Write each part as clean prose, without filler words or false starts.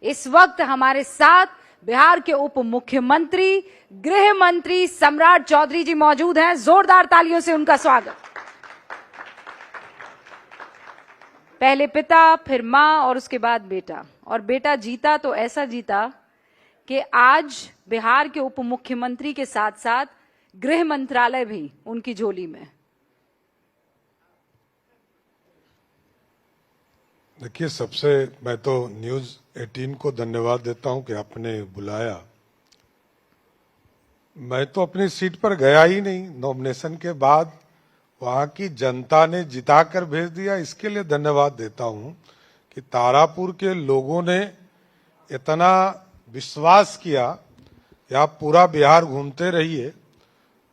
इस वक्त हमारे साथ बिहार के उप मुख्यमंत्री, गृह मंत्री सम्राट चौधरी जी मौजूद हैं। जोरदार तालियों से उनका स्वागत। पहले पिता, फिर मां और उसके बाद बेटा, और बेटा जीता तो ऐसा जीता कि आज बिहार के उप मुख्यमंत्री के साथ साथ गृह मंत्रालय भी उनकी झोली में। देखिए, सबसे मैं तो न्यूज़ 18 को धन्यवाद देता हूं कि आपने बुलाया। मैं तो अपनी सीट पर गया ही नहीं, नॉमिनेशन के बाद वहां की जनता ने जिताकर भेज दिया। इसके लिए धन्यवाद देता हूं कि तारापुर के लोगों ने इतना विश्वास किया कि आप पूरा बिहार घूमते रहिए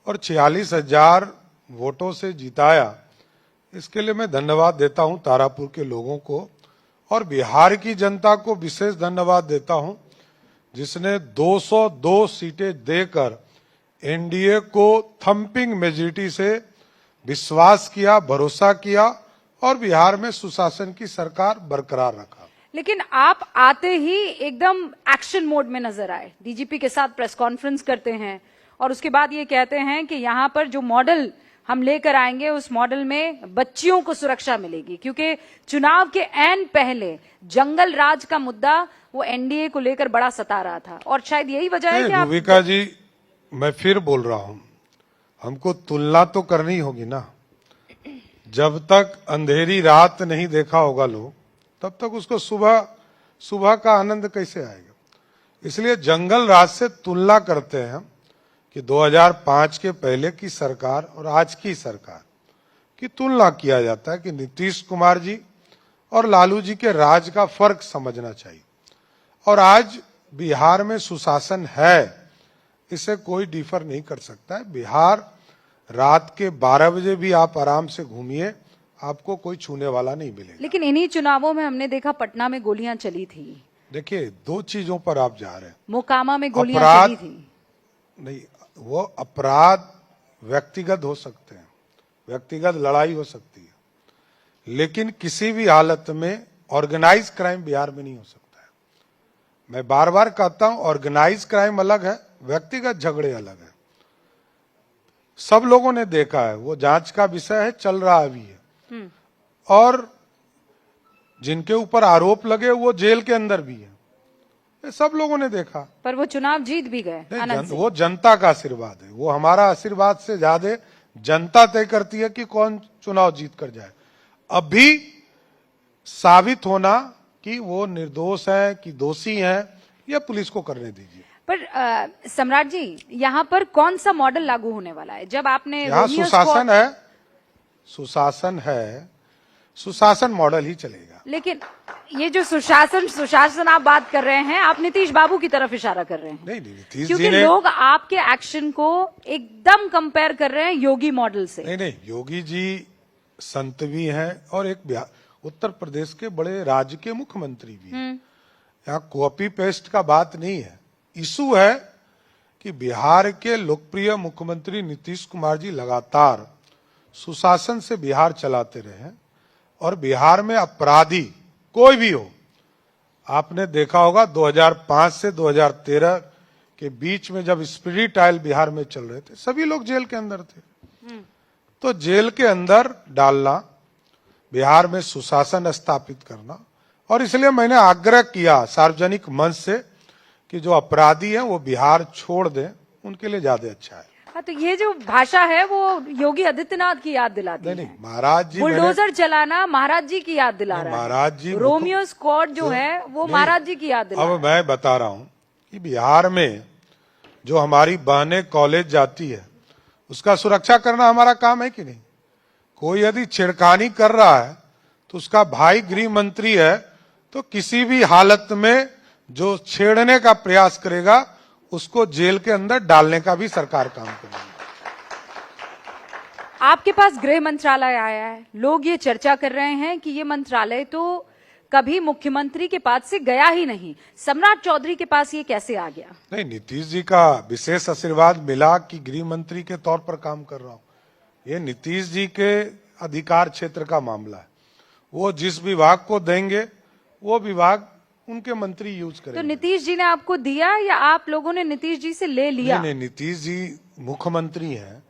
और 46,000 वोटों से जिताया। इसके लिए मैं धन्यवाद देता हूं तारापुर के लोगों को, और बिहार की जनता को विशेष धन्यवाद देता हूं जिसने 202 सीटें देकर एनडीए को थंपिंग मेजॉरिटी से विश्वास किया, भरोसा किया और बिहार में सुशासन की सरकार बरकरार रखा। लेकिन आप आते ही एकदम एक्शन मोड में नजर आए, डीजीपी के साथ प्रेस कॉन्फ्रेंस करते हैं और उसके बाद ये कहते हैं कि यहाँ पर जो मॉडल हम लेकर आएंगे उस मॉडल में बच्चियों को सुरक्षा मिलेगी, क्योंकि चुनाव के ऐन पहले जंगल राज का मुद्दा वो एनडीए को लेकर बड़ा सता रहा था, और शायद यही वजह है कि आप। भूमिका जी, मैं फिर बोल रहा हूं, हमको तुलना तो करनी होगी ना। जब तक अंधेरी रात नहीं देखा होगा लोग, तब तक उसको सुबह का आनंद कैसे आएगा। इसलिए जंगल राज से तुलना करते हैं कि 2005 के पहले की सरकार और आज की सरकार की तुलना किया जाता है कि नीतीश कुमार जी और लालू जी के राज का फर्क समझना चाहिए। और आज बिहार में सुशासन है, इसे कोई डिफर नहीं कर सकता है। बिहार रात के 12 बजे भी आप आराम से घूमिए, आपको कोई छूने वाला नहीं मिलेगा। लेकिन इन्हीं चुनावों में हमने देखा पटना में गोलियां चली थी। देखिए, दो चीजों पर आप जा रहे हैं। मोकामा में गोलियां चली थी। नहीं, वो अपराध व्यक्तिगत हो सकते हैं, व्यक्तिगत लड़ाई हो सकती है, लेकिन किसी भी हालत में ऑर्गेनाइज क्राइम बिहार में नहीं हो सकता है। मैं बार बार कहता हूं, ऑर्गेनाइज क्राइम अलग है, व्यक्तिगत झगड़े अलग है। सब लोगों ने देखा है, वो जांच का विषय है, चल रहा अभी है। और जिनके ऊपर आरोप लगे वो जेल के अंदर भी है, ये सब लोगों ने देखा। पर वो चुनाव जीत भी गए। वो जनता का आशीर्वाद है, वो हमारा आशीर्वाद से ज्यादा जनता तय करती है कि कौन चुनाव जीत कर जाए। अभी साबित होना कि वो निर्दोष है कि दोषी है, यह पुलिस को करने दीजिए। पर सम्राट जी, यहाँ पर कौन सा मॉडल लागू होने वाला है? जब आपने यहाँ सुशासन है, सुशासन मॉडल ही चलेगा। लेकिन ये जो सुशासन आप बात कर रहे हैं, आप नीतीश बाबू की तरफ इशारा कर रहे हैं। नहीं, नीतीश क्योंकि जी ने, लोग आपके एक्शन को एकदम कंपेयर कर रहे हैं योगी मॉडल से। नहीं, योगी जी संत भी हैं और एक उत्तर प्रदेश के बड़े राज्य के मुख्यमंत्री भी हैं। यहाँ कॉपी पेस्ट का बात नहीं है। इशू है कि बिहार के लोकप्रिय मुख्यमंत्री नीतीश कुमार जी लगातार सुशासन से बिहार चलाते रहे हैं, और बिहार में अपराधी कोई भी हो, आपने देखा होगा 2005 से 2013 के बीच में जब स्पिरिट ट्रायल बिहार में चल रहे थे, सभी लोग जेल के अंदर थे। तो जेल के अंदर डालना, बिहार में सुशासन स्थापित करना, और इसलिए मैंने आग्रह किया सार्वजनिक मंच से कि जो अपराधी हैं वो बिहार छोड़ दें, उनके लिए ज्यादा अच्छा है। हाँ, तो ये जो भाषा है वो योगी आदित्यनाथ की याद दिलाती है। नहीं, महाराज जी, बुलडोजर चलाना महाराज जी की याद दिला रहा है। महाराज जी, रोमियो स्क्वाड जो है वो महाराज जी की याद दिला रहा है। अब मैं बता रहा हूं कि बिहार में जो हमारी बहनें कॉलेज जाती है, उसका सुरक्षा करना हमारा काम है कि नहीं? कोई यदि छेड़खानी कर रहा है तो उसका भाई गृह मंत्री है, तो किसी भी हालत में जो छेड़ने का प्रयास करेगा उसको जेल के अंदर डालने का भी सरकार काम करेगी। आपके पास गृह मंत्रालय आया है, लोग ये चर्चा कर रहे हैं कि ये मंत्रालय तो कभी मुख्यमंत्री के पास से गया ही नहीं, सम्राट चौधरी के पास ये कैसे आ गया? नहीं, नीतीश जी का विशेष आशीर्वाद मिला कि गृह मंत्री के तौर पर काम कर रहा हूं। ये नीतीश जी के अधिकार क्षेत्र का मामला है। वो जिस विभाग को देंगे वो विभाग उनके मंत्री यूज तो करेंगे। नीतीश जी ने आपको दिया या आप लोगों ने नीतीश जी से ले लिया? नहीं, नीतीश जी मुख्यमंत्री हैं,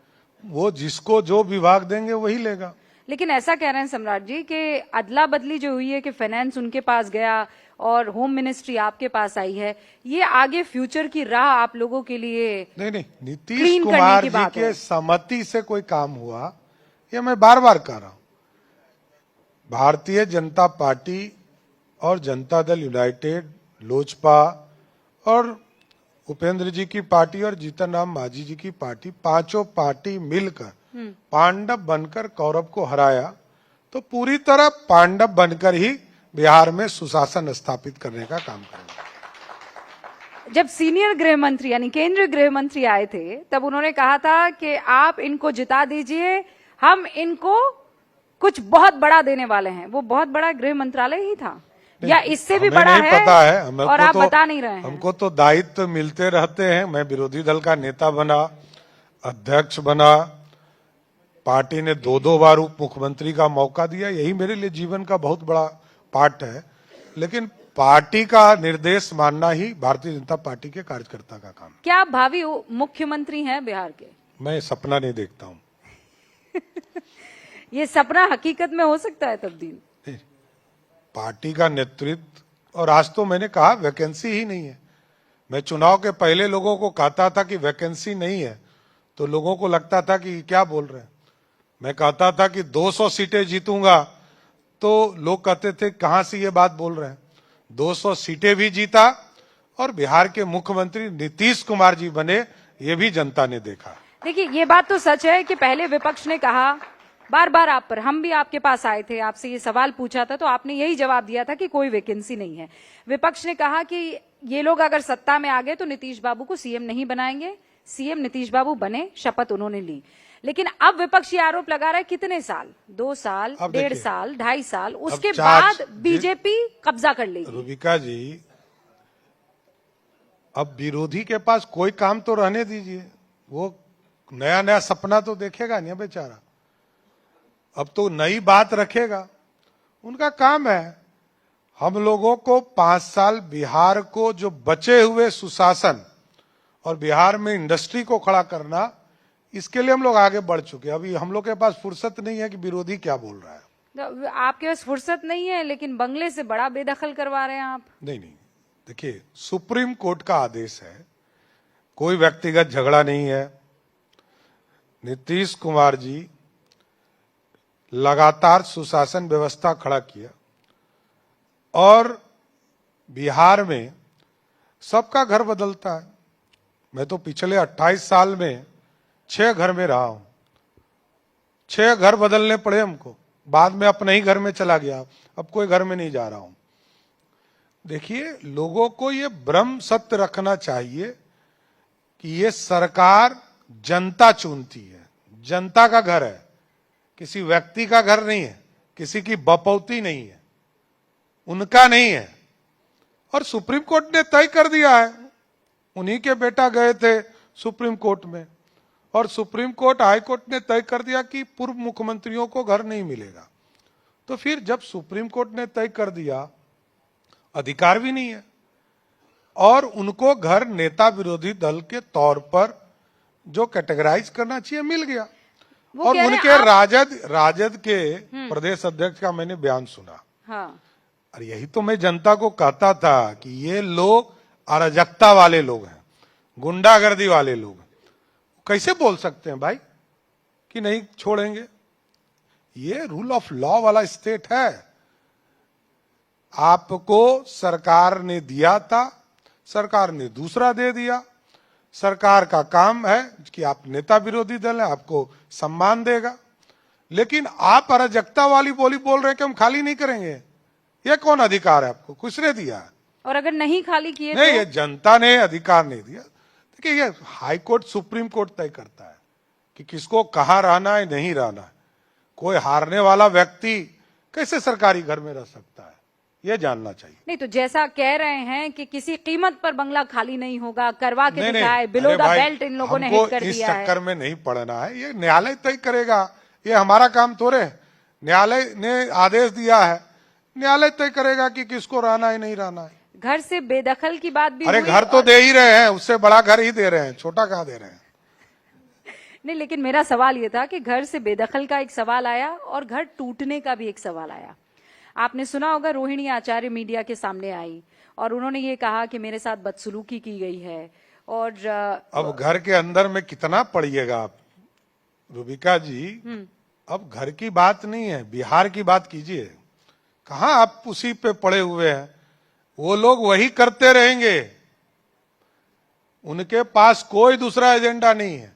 वो जिसको जो विभाग देंगे वही लेगा। लेकिन ऐसा कह रहे हैं सम्राट जी कि अदला बदली जो हुई है कि फाइनेंस उनके पास गया और होम मिनिस्ट्री आपके पास आई है, ये आगे फ्यूचर की राह आप लोगों के लिए नहीं, नीतीश क्लीन करने कुमार की जी बात के है। सहमति से कोई काम हुआ, ये मैं बार बार कह रहा हूं। भारतीय जनता पार्टी और जनता दल यूनाइटेड, लोजपा और उपेंद्र जी की पार्टी और जीतन राम मांझी जी की पार्टी, पांचों पार्टी मिलकर पांडव बनकर कौरव को हराया, तो पूरी तरह पांडव बनकर ही बिहार में सुशासन स्थापित करने का काम करेंगे। जब सीनियर गृह मंत्री यानी केंद्रीय गृह मंत्री आए थे तब उन्होंने कहा था कि आप इनको जिता दीजिए, हम इनको कुछ बहुत बड़ा देने वाले हैं। वो बहुत बड़ा गृह मंत्रालय ही था या इससे भी हमें बड़ा नहीं है? पता है, हमको और आप तो बता नहीं रहे हैं। हमको तो दायित्व मिलते रहते हैं। मैं विरोधी दल का नेता बना, अध्यक्ष बना, पार्टी ने 2-2 बार उप मुख्यमंत्री का मौका दिया, यही मेरे लिए जीवन का बहुत बड़ा पार्ट है। लेकिन पार्टी का निर्देश मानना ही भारतीय जनता पार्टी के कार्यकर्ता का काम है। क्या आप भावी मुख्यमंत्री हैं बिहार के? मैं सपना नहीं देखता हूं। ये सपना हकीकत में हो सकता है तब्दील? पार्टी का नेतृत्व, और आज तो मैंने कहा वैकेंसी ही नहीं है। मैं चुनाव के पहले लोगों को कहता था कि वैकेंसी नहीं है, तो लोगों को लगता था कि क्या बोल रहे हैं। मैं कहता था कि 200 सीटें जीतूंगा, तो लोग कहते थे कहां से ये बात बोल रहे हैं। 200 सीटें भी जीता और बिहार के मुख्यमंत्री नीतीश कुमार जी बने, ये भी जनता ने देखा। देखिए, ये बात तो सच है कि पहले विपक्ष ने कहा बार बार आप पर, हम भी आपके पास आए थे, आपसे ये सवाल पूछा था तो आपने यही जवाब दिया था कि कोई वैकेंसी नहीं है। विपक्ष ने कहा कि ये लोग अगर सत्ता में आ गए तो नीतीश बाबू को सीएम नहीं बनाएंगे। सीएम नीतीश बाबू बने, शपथ उन्होंने ली। लेकिन अब विपक्ष ये आरोप लगा रहा है कितने साल, 2 साल, 1.5 साल, 2.5 साल, उसके बाद बीजेपी कब्जा कर लेगी। रूबिका जी, अब विरोधी के पास कोई काम तो रहने दीजिए, वो नया नया सपना तो देखेगा नहीं बेचारा। अब तो नई बात रखेगा, उनका काम है। हम लोगों को 5 साल बिहार को जो बचे हुए सुशासन और बिहार में इंडस्ट्री को खड़ा करना, इसके लिए हम लोग आगे बढ़ चुके हैं। अभी हम लोग के पास फुर्सत नहीं है कि विरोधी क्या बोल रहा है। तो आपके पास फुर्सत नहीं है, लेकिन बंगले से बड़ा बेदखल करवा रहे हैं आप। नहीं, देखिए, सुप्रीम कोर्ट का आदेश है, कोई व्यक्तिगत झगड़ा नहीं है। नीतीश कुमार जी लगातार सुशासन व्यवस्था खड़ा किया और बिहार में सबका घर बदलता है। मैं तो पिछले 28 साल में 6 घर में रहा हूं। 6 घर बदलने पड़े हमको, बाद में अपने ही घर में चला गया, अब कोई घर में नहीं जा रहा हूं। देखिए, लोगों को ये भ्रम सत्य रखना चाहिए कि ये सरकार जनता चुनती है, जनता का घर है, किसी व्यक्ति का घर नहीं है, किसी की बपौती नहीं है, उनका नहीं है। और सुप्रीम कोर्ट ने तय कर दिया है, उन्हीं के बेटा गए थे सुप्रीम कोर्ट में और सुप्रीम कोर्ट, हाई कोर्ट ने तय कर दिया कि पूर्व मुख्यमंत्रियों को घर नहीं मिलेगा। तो फिर जब सुप्रीम कोर्ट ने तय कर दिया, अधिकार भी नहीं है और उनको घर नेता विरोधी दल के तौर पर जो कैटेगराइज करना चाहिए मिल गया। और उनके राजद के प्रदेश अध्यक्ष का मैंने बयान सुना। हाँ। और यही तो मैं जनता को कहता था कि ये लोग अराजकता वाले लोग हैं, गुंडागर्दी वाले लोग हैं। कैसे बोल सकते हैं भाई कि नहीं छोड़ेंगे? ये रूल ऑफ लॉ वाला स्टेट है। आपको सरकार ने दिया था, सरकार ने दूसरा दे दिया। सरकार का काम है कि आप नेता विरोधी दल है, आपको सम्मान देगा। लेकिन आप अराजकता वाली बोली बोल रहे हैं कि हम खाली नहीं करेंगे। ये कौन अधिकार है आपको? किसने दिया है? और अगर नहीं खाली किए नहीं, तो? ये जनता ने अधिकार नहीं दिया। देखिए, ये हाई कोर्ट, सुप्रीम कोर्ट तय करता है कि किसको कहां रहना है, नहीं रहना है। कोई हारने वाला व्यक्ति कैसे सरकारी घर में रह सकता है, ये जानना चाहिए। नहीं तो जैसा कह रहे हैं कि किसी कीमत पर बंगला खाली नहीं होगा, करवा के दिखाए, बिलो द बेल्ट इन लोगों ने हिट कर दिया है। इस चक्कर में नहीं पड़ना है, ये न्यायालय तय करेगा। ये हमारा काम थोड़े है। न्यायालय ने आदेश दिया है, न्यायालय तय करेगा कि किसको रहना है, नहीं रहना है। घर से बेदखल की बात भी अरे हुई घर तो दे ही रहे हैं, उससे बड़ा घर ही दे रहे हैं, छोटा कहाँ दे रहे हैं। नहीं, लेकिन मेरा सवाल ये था कि घर से बेदखल का एक सवाल आया और घर टूटने का भी एक सवाल आया। आपने सुना होगा रोहिणी आचार्य मीडिया के सामने आई और उन्होंने ये कहा कि मेरे साथ बदसलूकी की गई है। और अब घर के अंदर में कितना पढ़िएगा आप रूबिका जी। अब घर की बात नहीं है, बिहार की बात कीजिए। कहाँ आप उसी पे पड़े हुए हैं, वो लोग वही करते रहेंगे, उनके पास कोई दूसरा एजेंडा नहीं है।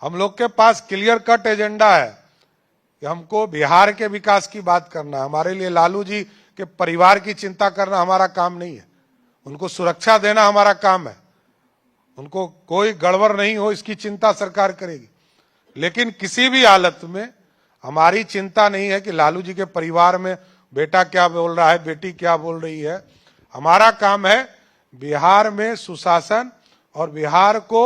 हम लोग के पास क्लियर कट एजेंडा है कि हमको बिहार के विकास की बात करना है। हमारे लिए लालू जी के परिवार की चिंता करना हमारा काम नहीं है, उनको सुरक्षा देना हमारा काम है। उनको कोई गड़बड़ नहीं हो इसकी चिंता सरकार करेगी, लेकिन किसी भी हालत में हमारी चिंता नहीं है कि लालू जी के परिवार में बेटा क्या बोल रहा है, बेटी क्या बोल रही है। हमारा काम है बिहार में सुशासन और बिहार को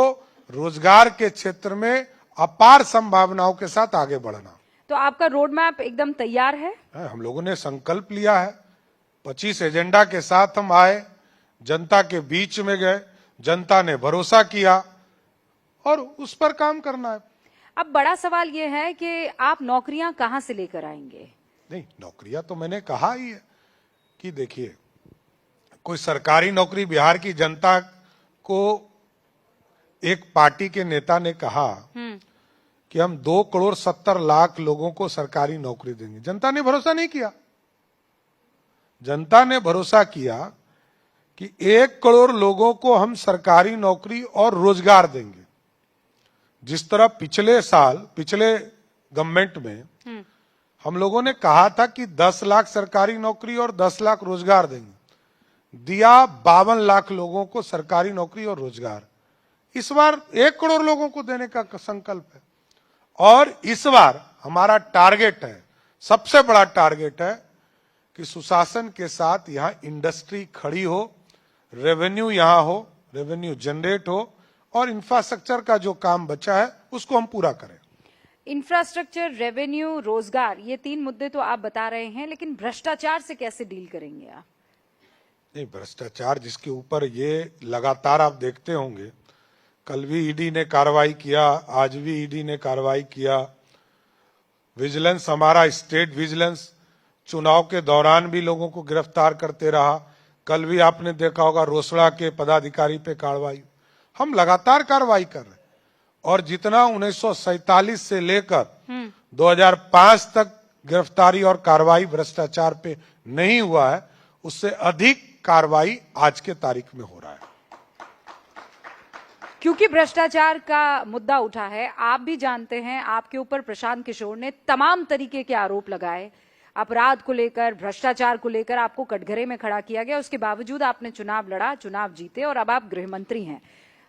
रोजगार के क्षेत्र में अपार संभावनाओं के साथ आगे बढ़ना। तो आपका रोड मैप एकदम तैयार है? हम लोगों ने संकल्प लिया है, 25 एजेंडा के साथ हम आए, जनता के बीच में गए, जनता ने भरोसा किया और उस पर काम करना है। अब बड़ा सवाल ये है कि आप नौकरियां कहां से लेकर आएंगे? नहीं, नौकरियां तो मैंने कहा ही है कि देखिए, कोई सरकारी नौकरी बिहार की जनता को, एक पार्टी के नेता ने कहा कि हम 2,70,00,000 लोगों को सरकारी नौकरी देंगे। जनता ने भरोसा नहीं किया। जनता ने भरोसा किया कि 1 करोड़ लोगों को हम सरकारी नौकरी और रोजगार देंगे। जिस तरह पिछले साल, पिछले गवर्नमेंट में हम लोगों ने कहा था कि 10 लाख सरकारी नौकरी और 10 लाख रोजगार देंगे, दिया 52 लाख लोगों को सरकारी नौकरी और रोजगार। इस बार 1 करोड़ लोगों को देने का संकल्प है और इस बार हमारा टारगेट है, सबसे बड़ा टारगेट है कि सुशासन के साथ यहां इंडस्ट्री खड़ी हो, रेवेन्यू यहां हो, रेवेन्यू जनरेट हो और इंफ्रास्ट्रक्चर का जो काम बचा है उसको हम पूरा करें। इंफ्रास्ट्रक्चर, रेवेन्यू, रोजगार, ये 3 मुद्दे तो आप बता रहे हैं, लेकिन भ्रष्टाचार से कैसे डील करेंगे आप? नहीं, भ्रष्टाचार जिसके ऊपर ये लगातार आप देखते होंगे, कल भी ईडी ने कार्रवाई किया, आज भी ईडी ने कार्रवाई किया। विजिलेंस, हमारा स्टेट विजिलेंस चुनाव के दौरान भी लोगों को गिरफ्तार करते रहा। कल भी आपने देखा होगा रोसड़ा के पदाधिकारी पे कार्रवाई। हम लगातार कार्रवाई कर रहे हैं और जितना 1947 से लेकर 2005 तक गिरफ्तारी और कार्रवाई भ्रष्टाचार पे नहीं हुआ है, उससे अधिक कार्रवाई आज के तारीख में हो रहा है। क्योंकि भ्रष्टाचार का मुद्दा उठा है, आप भी जानते हैं, आपके ऊपर प्रशांत किशोर ने तमाम तरीके के आरोप लगाए, अपराध को लेकर, भ्रष्टाचार को लेकर आपको कटघरे में खड़ा किया गया। उसके बावजूद आपने चुनाव लड़ा, चुनाव जीते और अब आप गृह मंत्री हैं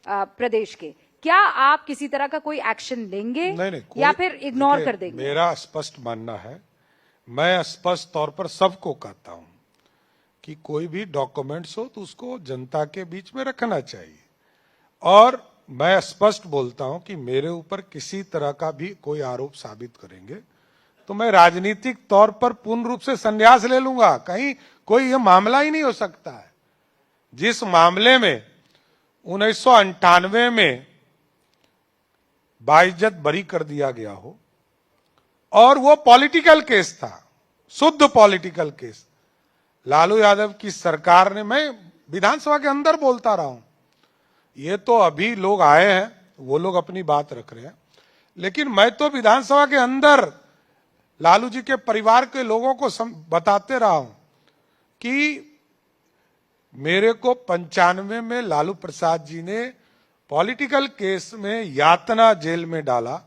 प्रदेश के। क्या आप किसी तरह का कोई एक्शन लेंगे? नहीं, या फिर इग्नोर कर देंगे? मेरा स्पष्ट मानना है, मैं स्पष्ट तौर पर सबको कहता हूं कि कोई भी डॉक्यूमेंट्स हो तो उसको जनता के बीच में रखना चाहिए और मैं स्पष्ट बोलता हूं कि मेरे ऊपर किसी तरह का भी कोई आरोप साबित करेंगे तो मैं राजनीतिक तौर पर पूर्ण रूप से संन्यास ले लूंगा। कहीं कोई ये मामला ही नहीं हो सकता है। जिस मामले में 1998 में बाइज्जत बरी कर दिया गया हो और वो पॉलिटिकल केस था, शुद्ध पॉलिटिकल केस, लालू यादव की सरकार ने, मैं विधानसभा के अंदर बोलता रहा हूं, ये तो अभी लोग आए हैं, वो लोग अपनी बात रख रहे हैं, लेकिन मैं तो विधानसभा के अंदर लालू जी के परिवार के लोगों को बताते रहा हूं कि मेरे को 95 में लालू प्रसाद जी ने पॉलिटिकल केस में यातना जेल में डाला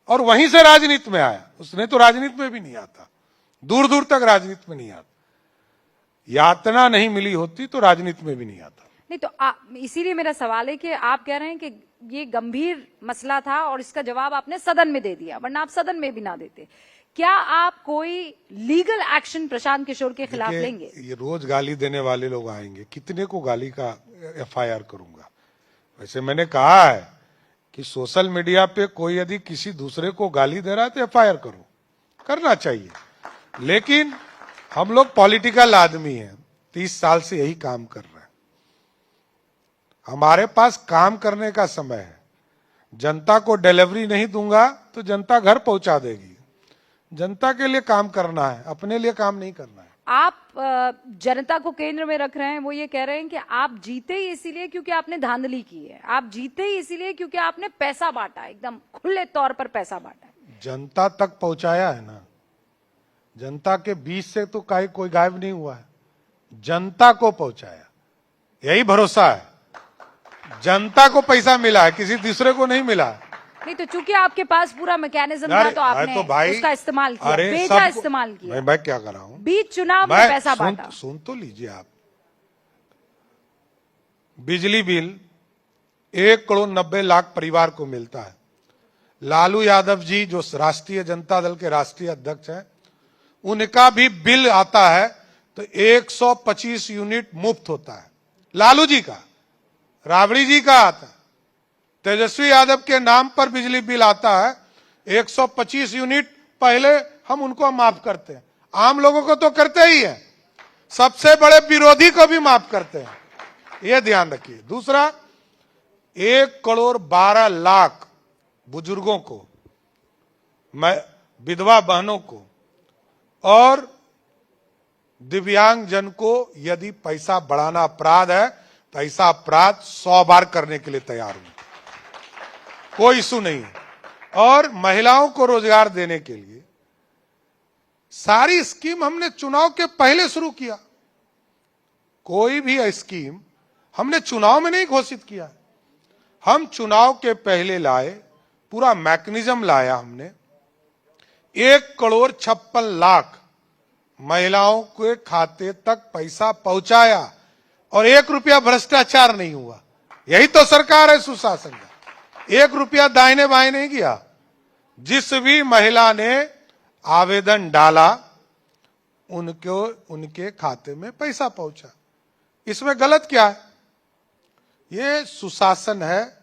और वहीं से राजनीति में आया। उसने तो राजनीति में भी नहीं आता, दूर दूर तक राजनीति में नहीं आता। यातना नहीं मिली होती तो राजनीति में भी नहीं आता। नहीं तो इसीलिए मेरा सवाल है कि आप कह रहे हैं कि ये गंभीर मसला था और इसका जवाब आपने सदन में दे दिया, वरना आप सदन में भी ना देते। क्या आप कोई लीगल एक्शन प्रशांत किशोर के खिलाफ लेंगे? ये रोज गाली देने वाले लोग आएंगे, कितने को गाली का FIR करूंगा। वैसे मैंने कहा है कि सोशल मीडिया पे कोई यदि किसी दूसरे को गाली दे रहा है तो FIR करो, करना चाहिए, लेकिन हम लोग पॉलिटिकल आदमी हैं, 30 साल से यही काम कर रहे हैं। हमारे पास काम करने का समय है। जनता को डिलीवरी नहीं दूंगा तो जनता घर पहुंचा देगी। जनता के लिए काम करना है, अपने लिए काम नहीं करना है। आप जनता को केंद्र में रख रहे हैं। वो ये कह रहे हैं कि आप जीते ही इसीलिए क्योंकि आपने धांधली की है, आप जीते ही इसीलिए क्योंकि आपने पैसा बांटा, एकदम खुले तौर पर पैसा बांटा। जनता तक पहुंचाया है ना, जनता के बीच से तो कोई गायब नहीं हुआ है, जनता को पहुंचाया, यही भरोसा है। जनता को पैसा मिला है, किसी दूसरे को नहीं मिला है। नहीं तो चूंकि आपके पास पूरा मैकेनिज्म था तो आपने तो भाई, उसका इस्तेमाल किया, बेजा इस्तेमाल किया। मैं क्या कर रहा हूं, बीच चुनाव में पैसा बांटा। सुन तो लीजिए आप। बिजली बिल 1,90,00,000 परिवार को मिलता है। लालू यादव जी जो राष्ट्रीय जनता दल के राष्ट्रीय अध्यक्ष हैं, उनका भी बिल आता है तो 125 यूनिट मुफ्त होता है। लालू जी का, राबड़ी जी का आता है। तेजस्वी यादव के नाम पर बिजली बिल आता है 125 यूनिट, पहले हम उनको माफ करते हैं। आम लोगों को तो करते ही है, सबसे बड़े विरोधी को भी माफ करते हैं, यह ध्यान रखिए। दूसरा, 1,12,00,000 बुजुर्गों को, विधवा बहनों को और दिव्यांग जन को यदि पैसा बढ़ाना अपराध है तो ऐसा अपराध 100 बार करने के लिए तैयार हूं, कोई इशू नहीं है। और महिलाओं को रोजगार देने के लिए सारी स्कीम हमने चुनाव के पहले शुरू किया। कोई भी स्कीम हमने चुनाव में नहीं घोषित किया, हम चुनाव के पहले लाए, पूरा मैकेनिज्म लाया हमने। 1,56,00,000 महिलाओं के खाते तक पैसा पहुंचाया और 1 रुपया भ्रष्टाचार नहीं हुआ। यही तो सरकार है सुशासन का। 1 रुपया दाहिने बाएं नहीं गया। जिस भी महिला ने आवेदन डाला उनके खाते में पैसा पहुंचा। इसमें गलत क्या है? ये सुशासन है,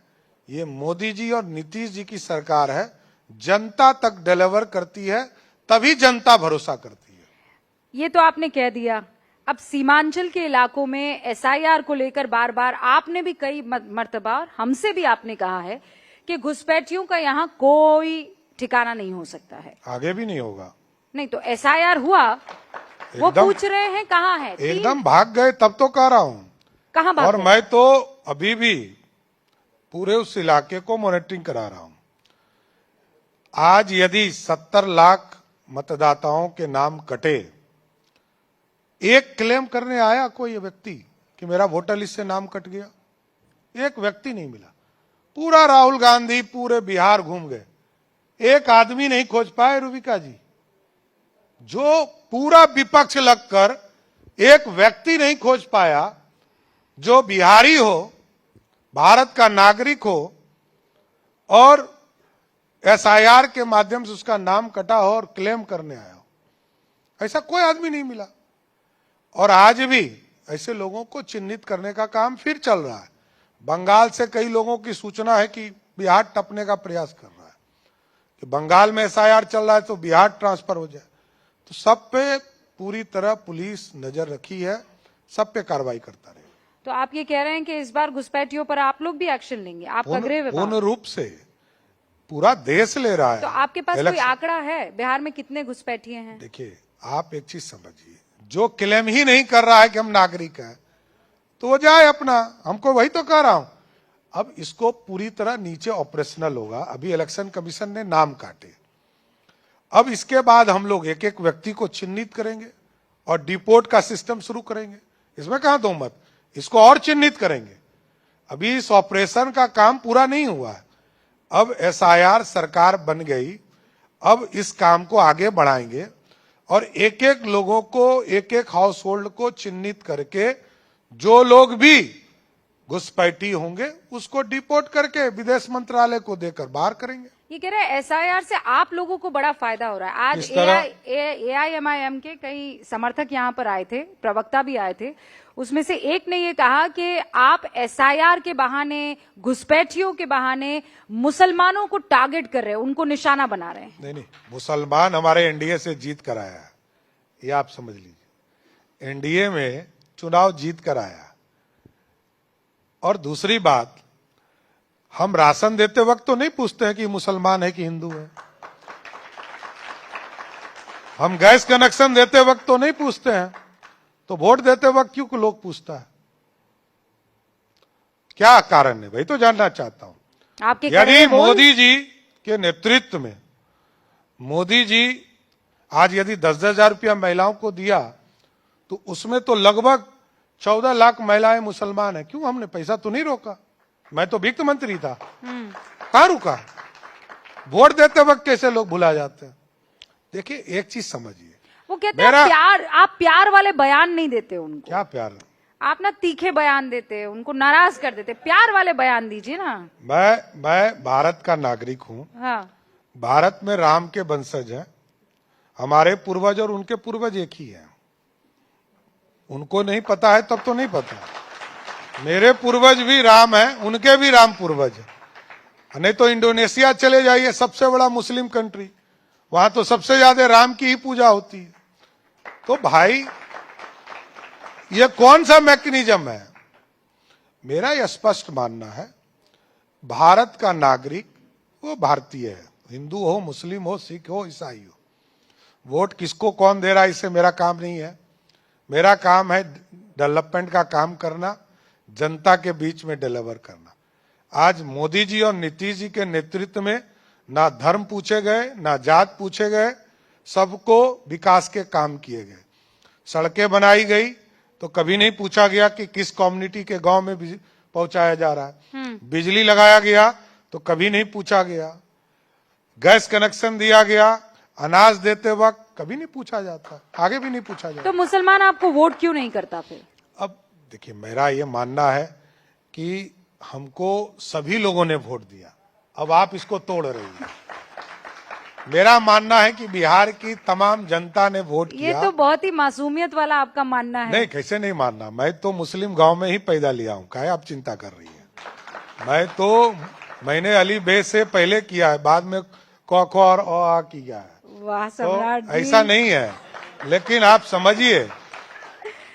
ये मोदी जी और नीतीश जी की सरकार है। जनता तक डिलीवर करती है, तभी जनता भरोसा करती है। ये तो आपने कह दिया। अब सीमांचल के इलाकों में एसआईआर को लेकर बार बार आपने भी कई मर्तबा हमसे भी आपने कहा है कि घुसपैठियों का यहाँ कोई ठिकाना नहीं हो सकता है, आगे भी नहीं होगा। नहीं तो एसआईआर हुआ, वो पूछ रहे हैं कहाँ है? एकदम भाग गए, तब तो कह रहा हूं कहाँ भाग और गए? मैं तो अभी भी पूरे उस इलाके को मॉनिटरिंग करा रहा हूं। आज यदि 70 लाख मतदाताओं के नाम कटे, एक क्लेम करने आया कोई व्यक्ति कि मेरा वोटर लिस्ट से नाम कट गया? एक व्यक्ति नहीं मिला। पूरा राहुल गांधी पूरे बिहार घूम गए, एक आदमी नहीं खोज पाए। रूबिका जी, जो पूरा विपक्ष लगकर एक व्यक्ति नहीं खोज पाया जो बिहारी हो, भारत का नागरिक हो और एसआईआर के माध्यम से उसका नाम कटा हो और क्लेम करने आया हो, ऐसा कोई आदमी नहीं मिला। और आज भी ऐसे लोगों को चिन्हित करने का काम फिर चल रहा है। बंगाल से कई लोगों की सूचना है कि बिहार टपने का प्रयास कर रहा है कि बंगाल में एसआईआर चल रहा है तो बिहार ट्रांसफर हो जाए। तो सब पे पूरी तरह पुलिस नजर रखी है, सब पे कार्रवाई करता रहेगा। तो आप ये कह रहे हैं कि इस बार घुसपैठियों पर आप लोग भी एक्शन लेंगे? आपका गृह विभाग पूर्ण रूप से पूरा देश ले रहा है। तो आपके पास कोई आंकड़ा है बिहार में कितने घुसपैठिए हैं? देखिए, आप एक चीज समझिए, जो क्लेम ही नहीं कर रहा है कि हम नागरिक हैं तो वो जाए अपना, हमको वही तो कह रहा हूं। अब इसको पूरी तरह नीचे ऑपरेशनल होगा। अभी इलेक्शन कमीशन ने नाम काटे, अब इसके बाद हम लोग एक एक व्यक्ति को चिन्हित करेंगे और डिपोर्ट का सिस्टम शुरू करेंगे। इसमें कहां दो मत, इसको और चिन्हित करेंगे। अभी इस ऑपरेशन का काम पूरा नहीं हुआ है। अब एसआईआर सरकार बन गई, अब इस काम को आगे बढ़ाएंगे और एक एक लोगों को, एक एक हाउस होल्ड को चिन्हित करके जो लोग भी घुसपैठी होंगे उसको डिपोर्ट करके विदेश मंत्रालय को देकर बाहर करेंगे। ये कह रहे हैं एसआईआर से आप लोगों को बड़ा फायदा हो रहा है। आज एआईएमआईएम के कई समर्थक यहाँ पर आए थे, प्रवक्ता भी आए थे, उसमें से एक ने ये कहा कि आप एसआईआर के बहाने, घुसपैठियों के बहाने मुसलमानों को टारगेट कर रहे हैं, उनको निशाना बना रहे हैं। नहीं, मुसलमान हमारे एनडीए से जीत कर आया है, ये आप समझ लीजिए। एनडीए में चुनाव जीत कर आया। और दूसरी बात, हम राशन देते वक्त तो नहीं पूछते हैं कि मुसलमान है कि हिंदू है। हम गैस कनेक्शन देते वक्त तो नहीं पूछते हैं, तो वोट देते वक्त क्यों लोग पूछता है? क्या कारण है भाई, तो जानना चाहता हूं। आपके यदि मोदी जी के नेतृत्व में, मोदी जी आज यदि 10-10 हजार रुपया महिलाओं को दिया, तो उसमें तो लगभग 14 लाख महिलाएं मुसलमान है। क्यों हमने पैसा तो नहीं रोका? मैं तो वित्त मंत्री था, कहां रुका? वोट देते वक्त कैसे लोग भुला जाते हैं? देखिए एक चीज समझिए, वो कहते हैं प्यार, आप प्यार वाले बयान नहीं देते उनको। क्या प्यार? आप ना तीखे बयान देते हैं, उनको नाराज कर देते। प्यार वाले बयान दीजिए ना। मैं भारत का नागरिक हूं। हाँ। भारत में राम के वंशज हैं। हमारे पूर्वज और उनके पूर्वज एक ही हैं। उनको नहीं पता है तब तो नहीं पता। मेरे पूर्वज भी राम हैं, उनके भी राम पूर्वज हैं। नहीं तो इंडोनेशिया चले जाइए, सबसे बड़ा मुस्लिम कंट्री, वहां तो सबसे ज्यादा राम की ही पूजा होती है। तो भाई ये कौन सा मैकेनिज्म है? मेरा यह स्पष्ट मानना है, भारत का नागरिक वो भारतीय है, हिंदू हो, मुस्लिम हो, सिख हो, ईसाई हो। वोट किसको कौन दे रहा है इससे मेरा काम नहीं है। मेरा काम है डेवलपमेंट का काम करना, जनता के बीच में डिलीवर करना। आज मोदी जी और नीतीश जी के नेतृत्व में ना धर्म पूछे गए, ना जात पूछे गए, सबको विकास के काम किए गए। सड़कें बनाई गई तो कभी नहीं पूछा गया कि किस कम्युनिटी के गांव में पहुंचाया जा रहा है। बिजली लगाया गया तो कभी नहीं पूछा गया। गैस कनेक्शन दिया गया, अनाज देते वक्त कभी नहीं पूछा जाता, आगे भी नहीं पूछा जाता। तो मुसलमान आपको वोट क्यों नहीं करता फिर? अब देखिए, मेरा ये मानना है कि हमको सभी लोगों ने वोट दिया, अब आप इसको तोड़ रही हैं। मेरा मानना है कि बिहार की तमाम जनता ने वोट किया। ये तो बहुत ही मासूमियत वाला आपका मानना है। नहीं, कैसे नहीं मानना? मैं तो मुस्लिम गांव में ही पैदा लिया हूं, काहे आप चिंता कर रही है? मैंने अली बे से पहले किया है, बाद में क ख और अ किया है। वाह तो सम्राट जी। ऐसा नहीं है, लेकिन आप समझिए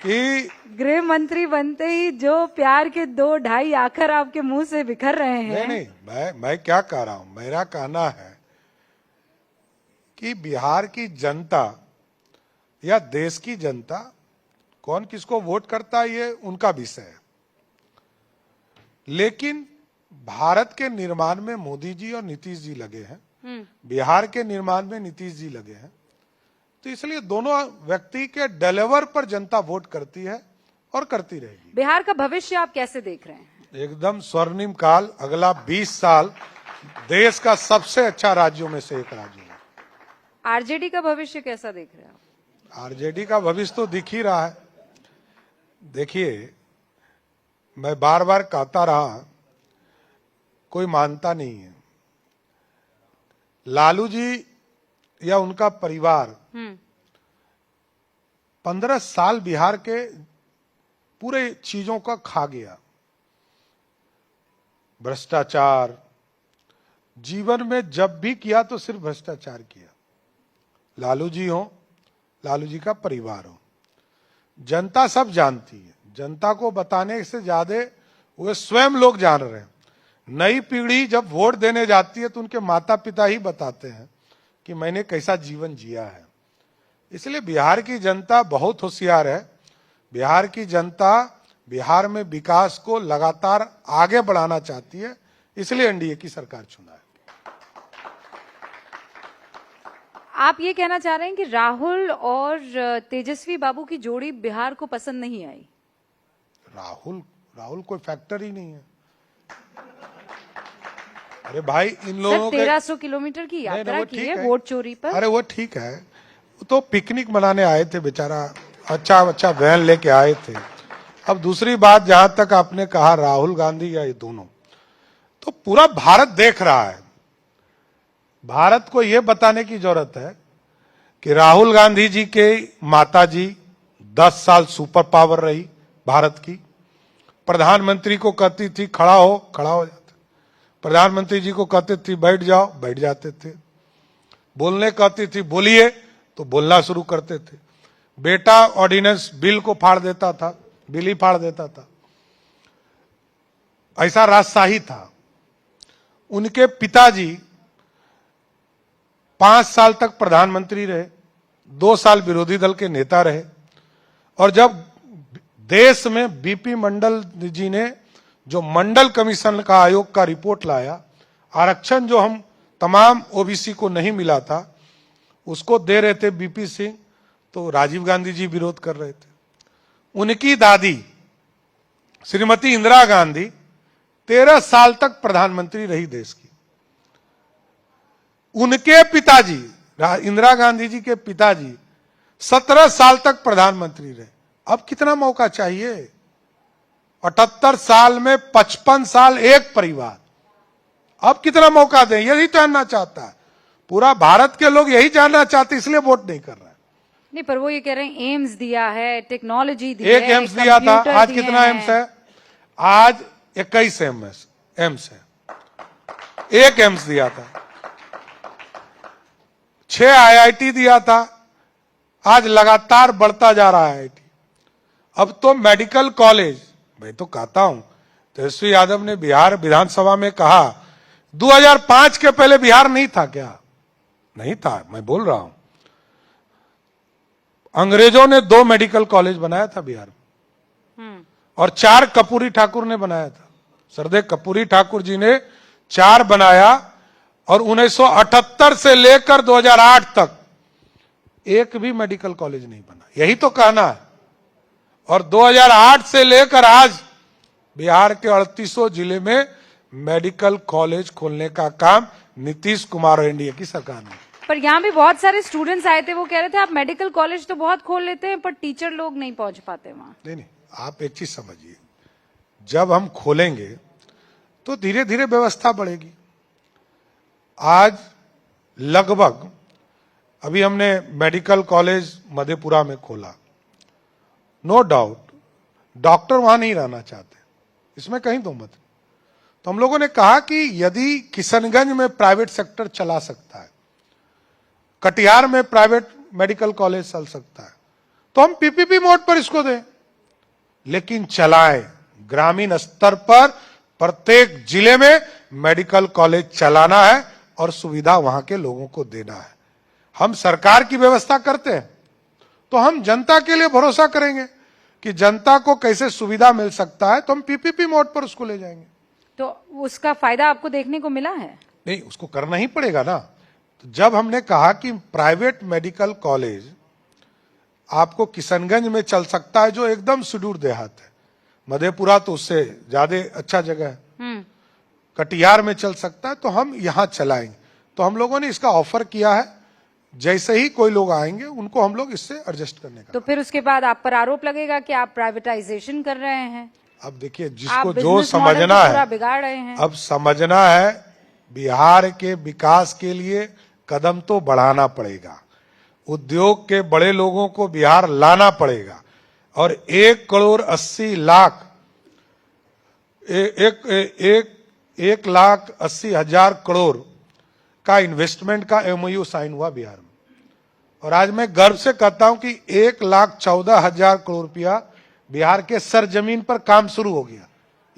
कि गृह मंत्री बनते ही जो प्यार के 2-2.5 आखर आपके मुंह से बिखर रहे हैं। नहीं, मैं क्या कह रहा हूं, मेरा कहना है कि बिहार की जनता या देश की जनता कौन किसको वोट करता है ये उनका विषय है, लेकिन भारत के निर्माण में मोदी जी और नीतीश जी लगे हैं, बिहार के निर्माण में नीतीश जी लगे हैं। तो इसलिए दोनों व्यक्ति के डिलीवर पर जनता वोट करती है और करती रहेगी। बिहार का भविष्य आप कैसे देख रहे हैं? एकदम स्वर्णिम काल, अगला 20 साल देश का सबसे अच्छा राज्यों में से एक राज्य है। आरजेडी का भविष्य कैसा देख रहे हैं आप? आरजेडी का भविष्य तो दिख ही रहा है। देखिए, मैं बार बार कहता रहा, कोई मानता नहीं है। लालू जी या उनका परिवार 15 साल बिहार के पूरे चीजों का खा गया। भ्रष्टाचार जीवन में जब भी किया तो सिर्फ भ्रष्टाचार किया। लालू जी हो, लालू जी का परिवार हो, जनता सब जानती है। जनता को बताने से ज्यादा वे स्वयं लोग जान रहे हैं। नई पीढ़ी जब वोट देने जाती है तो उनके माता पिता ही बताते हैं कि मैंने कैसा जीवन जिया है। इसलिए बिहार की जनता बहुत होशियार है। बिहार की जनता बिहार में विकास को लगातार आगे बढ़ाना चाहती है, इसलिए एनडीए की सरकार चुना है। आप ये कहना चाह रहे हैं कि राहुल और तेजस्वी बाबू की जोड़ी बिहार को पसंद नहीं आई? राहुल कोई फैक्टर ही नहीं है। अरे भाई, इन लोगों 1300 किलोमीटर की यात्रा की है वोट चोरी पर। अरे वो ठीक है, तो पिकनिक मनाने आए थे बेचारा, अच्छा वैन लेके आए थे। अब दूसरी बात, जहां तक आपने कहा राहुल गांधी या ये दोनों, तो पूरा भारत देख रहा है। भारत को यह बताने की जरूरत है कि राहुल गांधी जी के माता जी 10 साल सुपर पावर रही भारत की। प्रधानमंत्री को कहती थी खड़ा हो जाते, प्रधानमंत्री जी को कहते थी बैठ जाओ, बैठ जाते थे। बोलने कहती थी बोलिए तो बोलना शुरू करते थे। बेटा ऑर्डिनेंस बिल को फाड़ देता था, बिल फाड़ देता था। ऐसा राजशाही था। उनके पिताजी 5 साल तक प्रधानमंत्री रहे, 2 साल विरोधी दल के नेता रहे, और जब देश में बीपी मंडल जी ने जो मंडल कमीशन का आयोग का रिपोर्ट लाया, आरक्षण जो हम तमाम ओबीसी को नहीं मिला था उसको दे रहे थे बीपी सिंह, तो राजीव गांधी जी विरोध कर रहे थे। उनकी दादी श्रीमती इंदिरा गांधी 13 साल तक प्रधानमंत्री रही देश की। उनके पिताजी इंदिरा गांधी जी के पिताजी 17 साल तक प्रधानमंत्री रहे। अब कितना मौका चाहिए? 78 साल में 55 साल एक परिवार। अब कितना मौका दें? यही जानना चाहता है पूरा भारत के लोग, यही जानना चाहते, इसलिए वोट नहीं कर रहे। नहीं, पर वो ये कह रहे हैं एम्स दिया है, टेक्नोलॉजी दी एक है, एम्स दिया था, आज दिए कितना हैं। एम्स है? आज 21 एम्स है। एक एम्स दिया था। 6 आईआईटी दिया था, आज लगातार बढ़ता जा रहा है आईआईटी। अब तो मेडिकल कॉलेज, मैं तो कहता हूं, तेजस्वी यादव ने बिहार विधानसभा में कहा 2005 के पहले बिहार नहीं था क्या? नहीं था, मैं बोल रहा हूं। अंग्रेजों ने 2 मेडिकल कॉलेज बनाया था बिहार में, और 4 कर्पूरी ठाकुर ने बनाया था। सरदेव कर्पूरी ठाकुर जी ने 4 बनाया, और 1978 से लेकर 2008 तक एक भी मेडिकल कॉलेज नहीं बना। यही तो कहना है। और 2008 से लेकर आज बिहार के 3800 जिले में मेडिकल कॉलेज खोलने का काम नीतीश कुमार और एनडीए की सरकार ने। पर यहाँ भी बहुत सारे स्टूडेंट्स आए थे, वो कह रहे थे आप मेडिकल कॉलेज तो बहुत खोल लेते हैं पर टीचर लोग नहीं पहुंच पाते वहां। नहीं, आप एक चीज समझिए, जब हम खोलेंगे तो धीरे धीरे व्यवस्था बढ़ेगी। आज लगभग अभी हमने मेडिकल कॉलेज मधेपुरा में खोला, नो डाउट डॉक्टर वहां नहीं रहना चाहते, इसमें कहीं दो मत। तो हम लोगों ने कहा कि यदि किशनगंज में प्राइवेट सेक्टर चला सकता है, कटिहार में प्राइवेट मेडिकल कॉलेज चल सकता है, तो हम पीपीपी मोड पर इसको दें, लेकिन चलाएं। ग्रामीण स्तर पर प्रत्येक जिले में मेडिकल कॉलेज चलाना है और सुविधा वहां के लोगों को देना है। हम सरकार की व्यवस्था करते हैं तो हम जनता के लिए भरोसा करेंगे कि जनता को कैसे सुविधा मिल सकता है, तो हम पीपीपी मोड पर उसको ले जाएंगे। तो उसका फायदा आपको देखने को मिला है? नहीं, उसको करना ही पड़ेगा ना। तो जब हमने कहा कि प्राइवेट मेडिकल कॉलेज आपको किशनगंज में चल सकता है, जो एकदम सुदूर देहात है, मधेपुरा तो उससे ज्यादा अच्छा जगह है, कटिहार में चल सकता है, तो हम यहां चलाएंगे। तो हम लोगों ने इसका ऑफर किया है, जैसे ही कोई लोग आएंगे उनको हम लोग इससे एडजस्ट करने का। तो फिर उसके बाद आप पर आरोप लगेगा कि आप प्राइवेटाइजेशन कर रहे हैं। अब देखिए, आप जिसको जो बिजनेस मॉडल को समझना पूरा है, बिगाड़ रहे हैं। अब समझना है, बिहार के विकास के लिए कदम तो बढ़ाना पड़ेगा, उद्योग के बड़े लोगों को बिहार लाना पड़ेगा, और 1,80,00,000 करोड़ का इन्वेस्टमेंट का एमओयू साइन हुआ बिहार में। और आज मैं गर्व से कहता हूं कि 1,14,000 करोड़ रुपया बिहार के सरजमीन पर काम शुरू हो गया।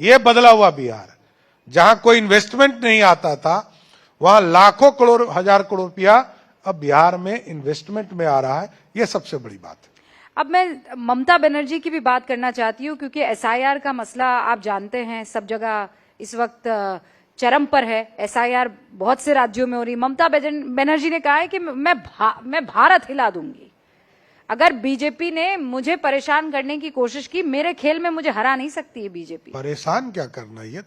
ये बदला हुआ बिहार, जहां कोई इन्वेस्टमेंट नहीं आता था, वहां लाखों करोड़, हजार करोड़ रुपया अब बिहार में इन्वेस्टमेंट में आ रहा है। ये सबसे बड़ी बात है। अब मैं ममता बनर्जी की भी बात करना चाहती हूँ, क्योंकि एसआईआर का मसला आप जानते हैं सब जगह इस वक्त चरम पर है। एसआईआर बहुत से राज्यों में हो रही। ममता बनर्जी ने कहा है कि मैं भारत हिला दूंगी। अगर बीजेपी ने मुझे परेशान करने की कोशिश की, मेरे खेल में मुझे हरा नहीं सकती है बीजेपी। परेशान क्या करना, ये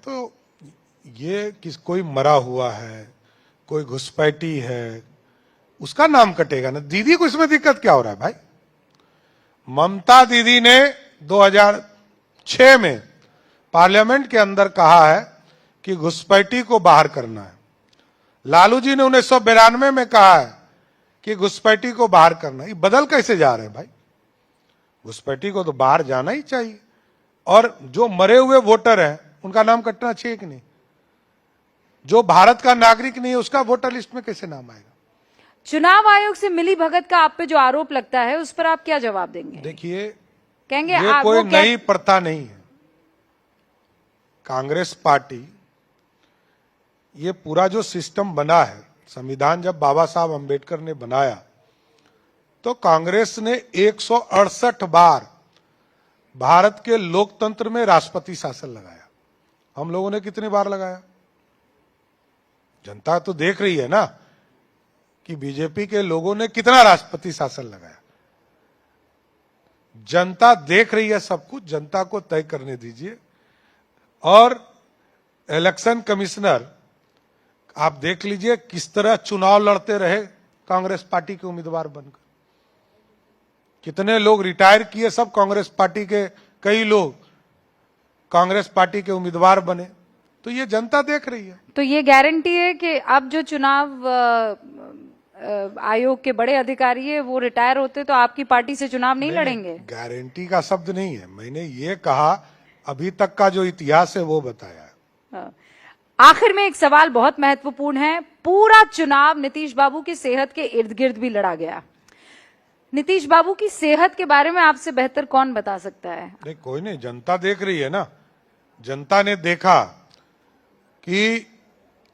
कोई मरा हुआ है, कोई घुसपैठी है, उसका नाम कटेगा ना। दीदी को इसमें दिक्कत क्या हो रहा है भाई? ममता दीदी ने 2006 में पार्लियामेंट के अंदर कहा है कि घुसपैठी को बाहर करना है। लालू जी ने 1992 में कहा है कि घुसपैठी को बाहर करना है। ये बदल कैसे जा रहे हैं भाई? घुसपैठी को तो बाहर जाना ही चाहिए। और जो मरे हुए वोटर हैं उनका नाम कटना चाहिए कि नहीं? जो भारत का नागरिक नहीं है उसका वोटर लिस्ट में कैसे नाम आएगा? चुनाव आयोग से मिली भगत का आप पे जो आरोप लगता है, उस पर आप क्या जवाब देंगे? देखिए, कहेंगे ये कोई वो नई प्रथा नहीं है। कांग्रेस पार्टी, ये पूरा जो सिस्टम बना है, संविधान जब बाबा साहब अंबेडकर ने बनाया तो कांग्रेस ने 168 बार भारत के लोकतंत्र में राष्ट्रपति शासन लगाया। हम लोगों ने कितनी बार लगाया? जनता तो देख रही है ना कि बीजेपी के लोगों ने कितना राष्ट्रपति शासन लगाया। जनता देख रही है सब कुछ, जनता को तय करने दीजिए। और इलेक्शन कमिश्नर आप देख लीजिए किस तरह चुनाव लड़ते रहे कांग्रेस पार्टी के उम्मीदवार बनकर। कितने लोग रिटायर किए, सब कांग्रेस पार्टी के, कई लोग कांग्रेस पार्टी के उम्मीदवार बने। तो ये जनता देख रही है। तो ये गारंटी है कि अब जो चुनाव आयोग के बड़े अधिकारी है वो रिटायर होते तो आपकी पार्टी से चुनाव नहीं लड़ेंगे? गारंटी का शब्द नहीं है, मैंने ये कहा अभी तक का जो इतिहास है वो बताया। आखिर में एक सवाल बहुत महत्वपूर्ण है। पूरा चुनाव नीतीश बाबू की सेहत के इर्द गिर्द भी लड़ा गया। नीतीश बाबू की सेहत के बारे में आपसे बेहतर कौन बता सकता है? नहीं, कोई नहीं, जनता देख रही है ना। जनता ने देखा कि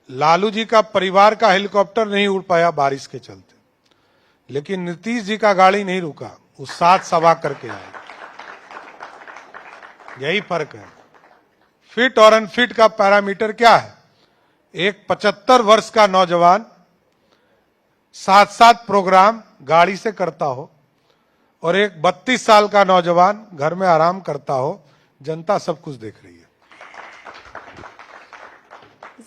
लालू जी का परिवार का हेलीकॉप्टर नहीं उड़ पाया बारिश के चलते, लेकिन नीतीश जी का गाड़ी नहीं रुका, वो 7 सवा करके आए। यही फर्क है। फिट और अनफिट का पैरामीटर क्या है? एक 75 वर्ष का नौजवान 7-7 प्रोग्राम गाड़ी से करता हो और एक 32 साल का नौजवान घर में आराम करता हो। जनता सब कुछ देख रही है।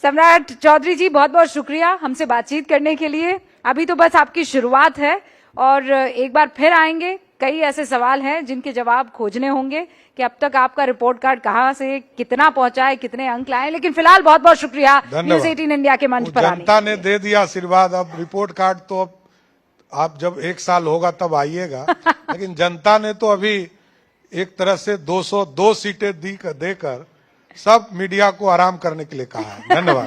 सम्राट चौधरी जी, बहुत बहुत शुक्रिया हमसे बातचीत करने के लिए। अभी तो बस आपकी शुरुआत है और एक बार फिर आएंगे। कई ऐसे सवाल हैं जिनके जवाब खोजने होंगे कि अब तक आपका रिपोर्ट कार्ड कहां से कितना पहुंचा है, कितने अंक लाए। लेकिन फिलहाल बहुत बहुत शुक्रिया न्यूज़ 18 इंडिया के मंच पर आने। जनता ने दे दिया आशीर्वाद। अब रिपोर्ट कार्ड तो अब आप जब 1 साल होगा तब आइएगा। लेकिन जनता ने तो अभी एक तरह से 202 सीटें देकर सब मीडिया को आराम करने के लिए कहा है। धन्यवाद।